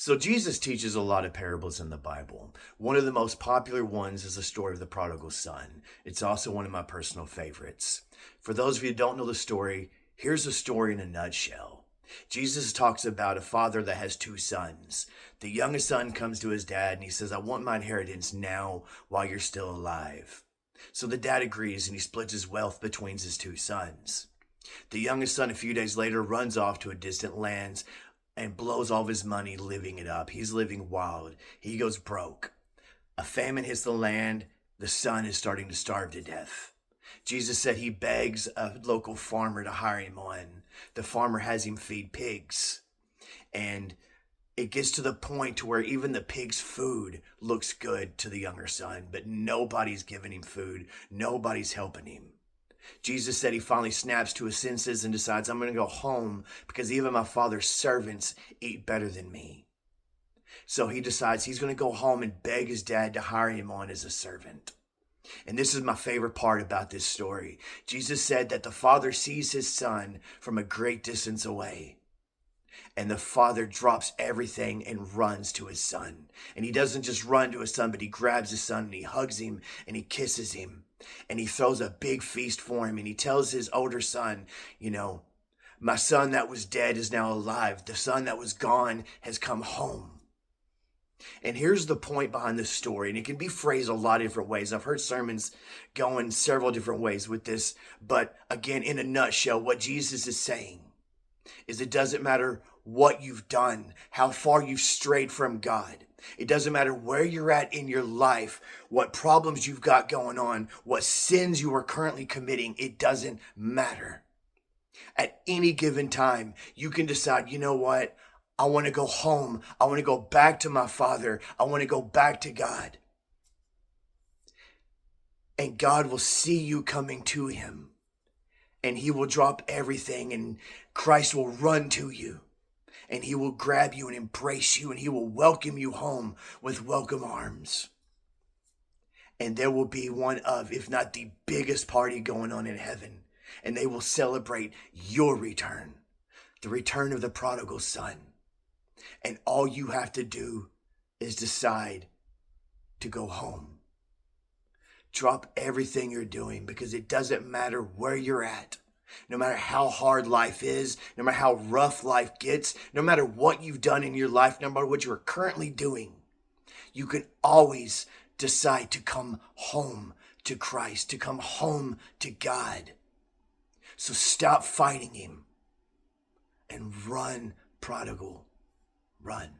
So Jesus teaches a lot of parables in the Bible. One of the most popular ones is the story of the prodigal son. It's also one of my personal favorites. For those of you who don't know the story, here's the story in a nutshell. Jesus talks about a father that has two sons. The youngest son comes to his dad and he says, "I want my inheritance now while you're still alive." So the dad agrees and he splits his wealth between his two sons. The youngest son, a few days later, runs off to a distant land and blows all of his money living it up. He's living wild. He goes broke. A famine hits the land. The son is starting to starve to death. Jesus said he begs a local farmer to hire him on. The farmer has him feed pigs. And it gets to the point to where even the pig's food looks good to the younger son, but nobody's giving him food. Nobody's helping him. Jesus said he finally snaps to his senses and decides, "I'm going to go home because even my father's servants eat better than me." So he decides he's going to go home and beg his dad to hire him on as a servant. And this is my favorite part about this story. Jesus said that the father sees his son from a great distance away. And the father drops everything and runs to his son. And he doesn't just run to his son, but he grabs his son and he hugs him and he kisses him. And he throws a big feast for him. And he tells his older son, "My son that was dead is now alive. The son that was gone has come home." And here's the point behind this story. And it can be phrased a lot of different ways. I've heard sermons going several different ways with this. But again, in a nutshell, what Jesus is saying is it doesn't matter what you've done, how far you've strayed from God. It doesn't matter where you're at in your life, what problems you've got going on, what sins you are currently committing. It doesn't matter. At any given time, you can decide, you know what? I want to go home. I want to go back to my Father. I want to go back to God. And God will see you coming to him. And he will drop everything and Christ will run to you. And he will grab you and embrace you and he will welcome you home with welcome arms. And there will be one of, if not the biggest party going on in heaven. And they will celebrate your return, the return of the prodigal son. And all you have to do is decide to go home. Drop everything you're doing because it doesn't matter where you're at. No matter how hard life is, no matter how rough life gets, no matter what you've done in your life, no matter what you're currently doing, you can always decide to come home to Christ, to come home to God. So stop fighting him and run, prodigal, run.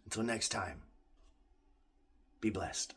Until next time, be blessed.